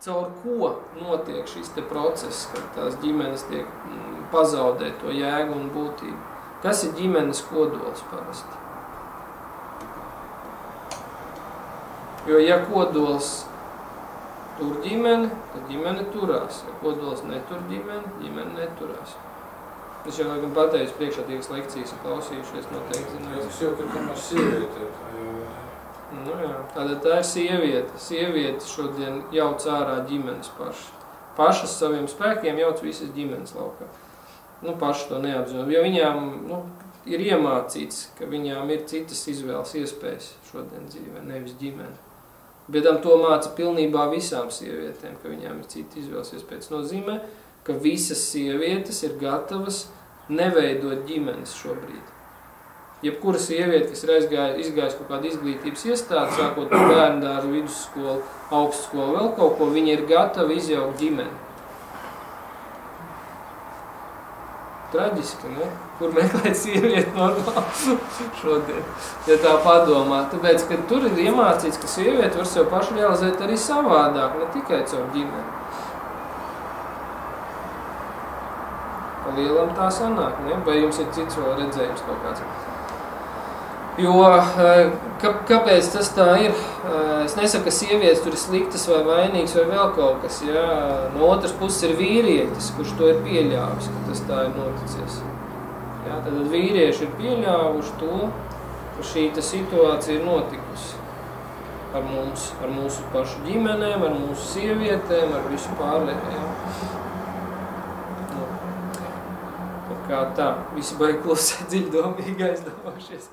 caur ko notiek šis te process, kad tās ģimenes tiek pazaudē to jēgu un būtību. Kas ir ģimenes kodols parasti? Jo, ja kodols tur ģimene, tad ģimene turās. Ja kodols netur ģimene, ģimene neturās. Es jau laikam pateicu priekšātīgas lekcijas, klausījušies noteikti zināt. Tas jau tur ar sievieti. Nu jā, tātad tā ir sieviete. Sieviete šodien jauc ārā ģimenes paši. Pašas saviem spēkiem jauc visas ģimenes laukā. Nu, paši to neapzinot. Jo viņām ir iemācīts, ka viņām ir citas izvēles iespējas šodien dzīvē, nevis ģimene. Bet to māca pilnībā visām sievietēm, ka viņām ir cita izvēles iespējas. Nozīmē, ka visas sievietes ir gatavas neveidot ģimenes šobrīd. Jebkura sieviete, kas ir izgājusi kaut kādu izglītības iestādi, sākot no bērndārza, vidusskolu, augstskolu, vēl kaut ko, viņa ir gatava izjaukt ģimeni. Traģiski, ne? Kur meklēt sievieti normāli šodien, ja tā padomā. Tāpēc, ka tur ir iemācīts, ka sieviete var sev pašu realizēt arī savādāk, ne tikai caur ģimeni. Pa lielam tā sanāk, ne? Vai jums ir cits vēl redzējums kaut kāds? Jo, kāpēc tas tā ir? Es nesaku, ka sievietes tur ir sliktas vai vainīgas vai vēl kaut kas, ja? No otras puses ir vīrietis, kurš to ir pieļāvis, ka tas tā ir noticies. Ja? Tad vīrieši ir pieļāvuši to, ka šī situācija ir notikusi ar mums, ar mūsu pašu ģimenēm, ar mūsu sievietēm, ar visu pārējiem. Kā tā, visi baigi klusē dziļdomīgi aizdomāšies.